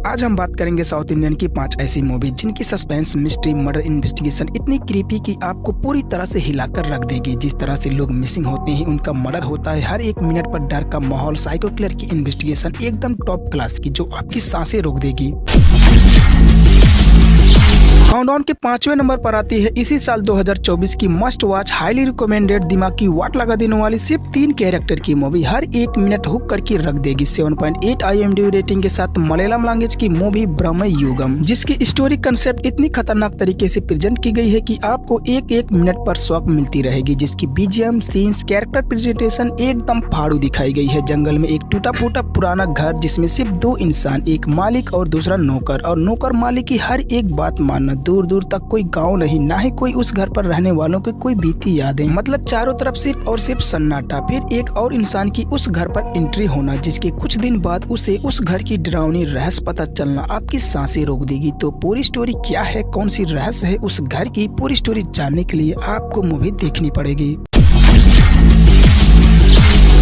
आज हम बात करेंगे साउथ इंडियन की 5 ऐसी मूवी जिनकी सस्पेंस, मिस्ट्री, मर्डर इन्वेस्टिगेशन इतनी क्रीपी कि आपको पूरी तरह से हिलाकर रख देगी। जिस तरह से लोग मिसिंग होते हैं, उनका मर्डर होता है, हर एक मिनट पर डर का माहौल, साइको किलर की इन्वेस्टिगेशन एकदम टॉप क्लास की जो आपकी सांसें रोक देगी। काउंटडाउन के 5वें नंबर पर आती है इसी साल 2024 की मस्ट वॉच, हाईली रिकमेंडेड, दिमाग की वाट लगा देने वाली सिर्फ 3 कैरेक्टर की मूवी, हर एक मिनट हुक करके रख देगी। 7.8 IMDb रेटिंग के साथ मलयालम लैंग्वेज की मूवी ब्रह्म युगम, जिसकी स्टोरी कंसेप्ट इतनी खतरनाक तरीके से प्रेजेंट की गई है कि आपको एक एक मिनट पर शॉक मिलती रहेगी। जिसकी BGM, सीन्स, कैरेक्टर प्रेजेंटेशन एकदम फाड़ू दिखाई गई है। जंगल में एक टूटा फूटा पुराना घर जिसमें सिर्फ 2 इंसान, एक मालिक और दूसरा नौकर, और नौकर मालिक की हर एक बात मानना। दूर दूर तक कोई गांव नहीं, ना ही कोई उस घर पर रहने वालों की कोई बीती यादें, मतलब चारों तरफ सिर्फ और सिर्फ सन्नाटा। फिर एक और इंसान की उस घर पर एंट्री होना, जिसके कुछ दिन बाद उसे उस घर की डरावनी रहस्य पता चलना आपकी सांसें रोक देगी। तो पूरी स्टोरी क्या है, कौन सी रहस्य है उस घर की, पूरी स्टोरी जानने के लिए आपको मूवी देखनी पड़ेगी।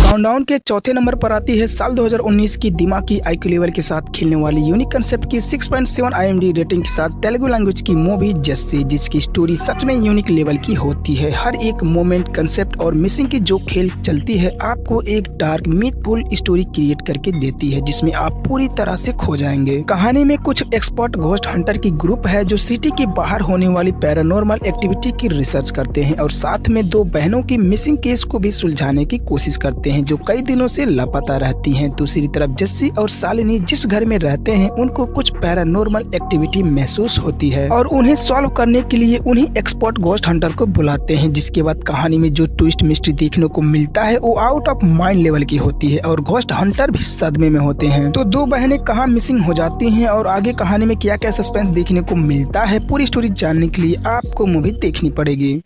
काउंटडाउन के 4थे नंबर पर आती है साल 2019 की दिमाग की IQ लेवल के साथ खेलने वाली यूनिक कंसेप्ट की 6.7 IMDb रेटिंग के साथ तेलुगु लैंग्वेज की मूवी जस्सी, जिसकी स्टोरी सच में यूनिक लेवल की होती है। हर एक मोमेंट, कंसेप्ट और मिसिंग की जो खेल चलती है, आपको एक डार्क मीथफुल स्टोरी क्रिएट करके देती है जिसमें आप पूरी तरह से खो जाएंगे। कहानी में कुछ एक्सपर्ट घोस्ट हंटर की ग्रुप है जो सिटी के बाहर होने वाली पैरानॉर्मल एक्टिविटी की रिसर्च करते हैं और साथ में 2 बहनों की मिसिंग केस को भी सुलझाने की कोशिश करते हैं जो कई दिनों से लापता रहती हैं। दूसरी तरफ जस्सी और शालिनी जिस घर में रहते हैं, उनको कुछ पैरानॉर्मल एक्टिविटी महसूस होती है और उन्हें सॉल्व करने के लिए उन्हीं एक्सपर्ट घोस्ट हंटर को बुलाते हैं। जिसके बाद कहानी में जो ट्विस्ट मिस्ट्री देखने को मिलता है वो आउट ऑफ माइंड लेवल की होती है और घोस्ट हंटर भी सदमे में होते हैं। तो 2 बहनें कहाँ मिसिंग हो जाती हैं और आगे कहानी में क्या क्या सस्पेंस देखने को मिलता है, पूरी स्टोरी जानने के लिए आपको मूवी देखनी पड़ेगी।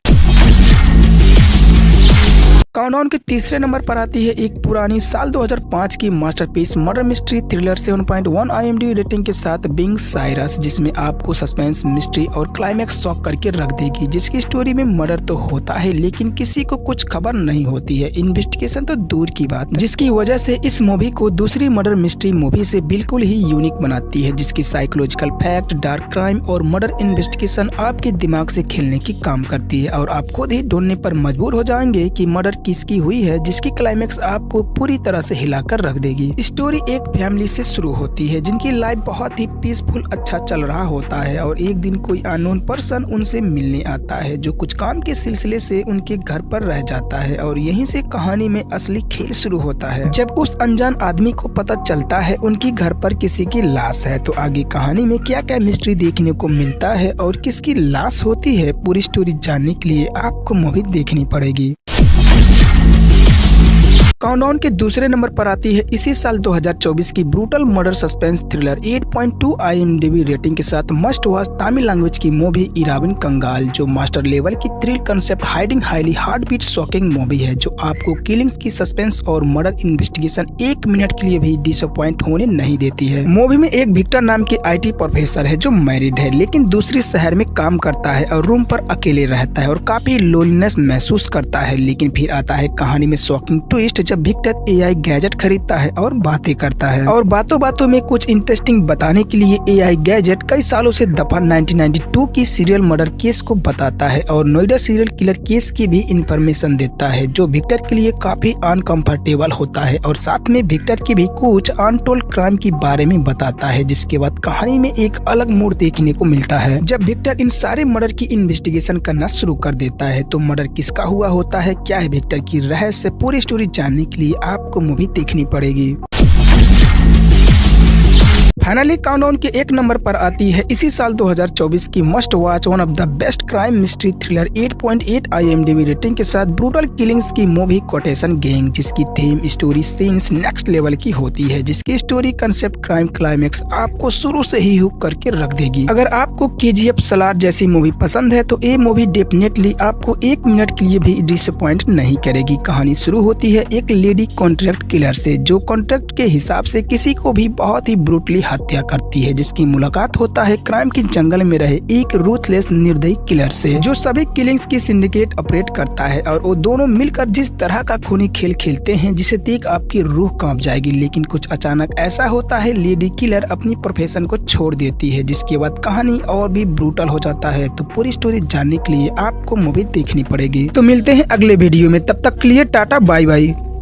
काउंटडाउन के 3रे नंबर पर आती है एक पुरानी साल 2005 की masterpiece murder mystery thriller 7.1 IMDb rating के साथ बिंग साइरस, जिसमें आपको सस्पेंस, मिस्ट्री और क्लाइमैक्स शॉक करके रख देगी। जिसकी स्टोरी में मर्डर तो होता है लेकिन किसी को कुछ खबर नहीं होती है, इन्वेस्टिगेशन तो दूर की बात है, जिसकी वजह से इस मूवी को दूसरी मर्डर मिस्ट्री मूवी से बिल्कुल ही यूनिक बनाती है। जिसकी साइकोलॉजिकल फैक्ट, डार्क क्राइम और मर्डर इन्वेस्टिगेशन आपके दिमाग से खेलने की काम करती है और आप खुद ही ढूंढने पर मजबूर हो जाएंगे कि मर्डर किसकी हुई है, जिसकी क्लाइमैक्स आपको पूरी तरह से हिलाकर रख देगी। स्टोरी एक फैमिली से शुरू होती है जिनकी लाइफ बहुत ही पीसफुल अच्छा चल रहा होता है और एक दिन कोई अननोन पर्सन उनसे मिलने आता है जो कुछ काम के सिलसिले से उनके घर पर रह जाता है और यहीं से कहानी में असली खेल शुरू होता है। जब उस अनजान आदमी को पता चलता है उनकी घर पर किसी की लाश है, तो आगे कहानी में क्या क्या मिस्ट्री देखने को मिलता है और किसकी लाश होती है, पूरी स्टोरी जानने के लिए आपको मूवी देखनी पड़ेगी। काउंटडाउन के 2रे नंबर पर आती है इसी साल 2024 की brutal murder suspense thriller 8.2 IMDb rating के साथ मस्ट वॉच तमिल लैंग्वेज की मूवी इराविन कंगाल, जो मास्टर लेवल की thrill concept hiding highly heart beat shocking movie है जो आपको किलिंग्स की सस्पेंस और मर्डर इन्वेस्टिगेशन एक मिनट के लिए भी डिसअपॉइंट होने नहीं देती है। मूवी में एक विक्टर नाम के IT प्रोफेसर है जो मैरिड है लेकिन दूसरे शहर में काम करता है और रूम पर अकेले रहता है और काफी लोनलीनेस महसूस करता है। लेकिन फिर आता है कहानी में शॉकिंग ट्विस्ट जब विक्टर AI गैजेट खरीदता है और बातें करता है और बातों बातों में कुछ इंटरेस्टिंग बताने के लिए AI गैजेट कई सालों से दफा 1992 की सीरियल मर्डर केस को बताता है और नोएडा सीरियल किलर केस की भी इंफॉर्मेशन देता है जो विक्टर के लिए काफी अनकंफर्टेबल होता है और साथ में विक्टर की भी कुछ अनटोल्ड क्राइम के बारे में बताता है। जिसके बाद कहानी में एक अलग मोड़ देखने को मिलता है जब विक्टर इन सारे मर्डर की इन्वेस्टिगेशन करना शुरू कर देता है। तो मर्डर किसका हुआ होता है, क्या है विक्टर की रहस्य, पूरी स्टोरी जानने के लिए आपको मूवी देखनी पड़ेगी। फाइनली काउंटडाउन के 1 नंबर पर आती है इसी साल 2024 की must watch, one of the best crime mystery thriller 8.8 IMDb rating के साथ ब्रूटल किलिंग्स की मूवी कोटेशन गैंग, जिसकी theme, story, scenes next level की होती है। जिसकी स्टोरी, कंसेप्ट, क्राइम, क्लाइमैक्स आपको शुरू से ही हुक करके रख देगी। अगर आपको KGF सलार जैसी मूवी पसंद है तो ये मूवी डेफिनेटली आपको 1 मिनट के लिए भी डिसअपॉइंट नहीं करेगी। कहानी शुरू होती है एक लेडी कॉन्ट्रैक्ट किलर से जो कॉन्ट्रैक्ट के हिसाब से किसी को भी बहुत ही ब्रूटली हत्या करती है, जिसकी मुलाकात होता है क्राइम के जंगल में रहे एक रूथलेस निर्दयी किलर से, जो सभी किलिंग्स की सिंडिकेट ऑपरेट करता है। और वो दोनों मिलकर जिस तरह का खूनी खेल खेलते हैं जिसे देख आपकी रूह कांप जाएगी। लेकिन कुछ अचानक ऐसा होता है, लेडी किलर अपनी प्रोफेशन को छोड़ देती है, जिसके बाद कहानी और भी ब्रूटल हो जाता है। तो पूरी स्टोरी जानने के लिए आपको मूवी देखनी पड़ेगी। तो मिलते हैं अगले वीडियो में, तब तक के लिए टाटा बाय बाय।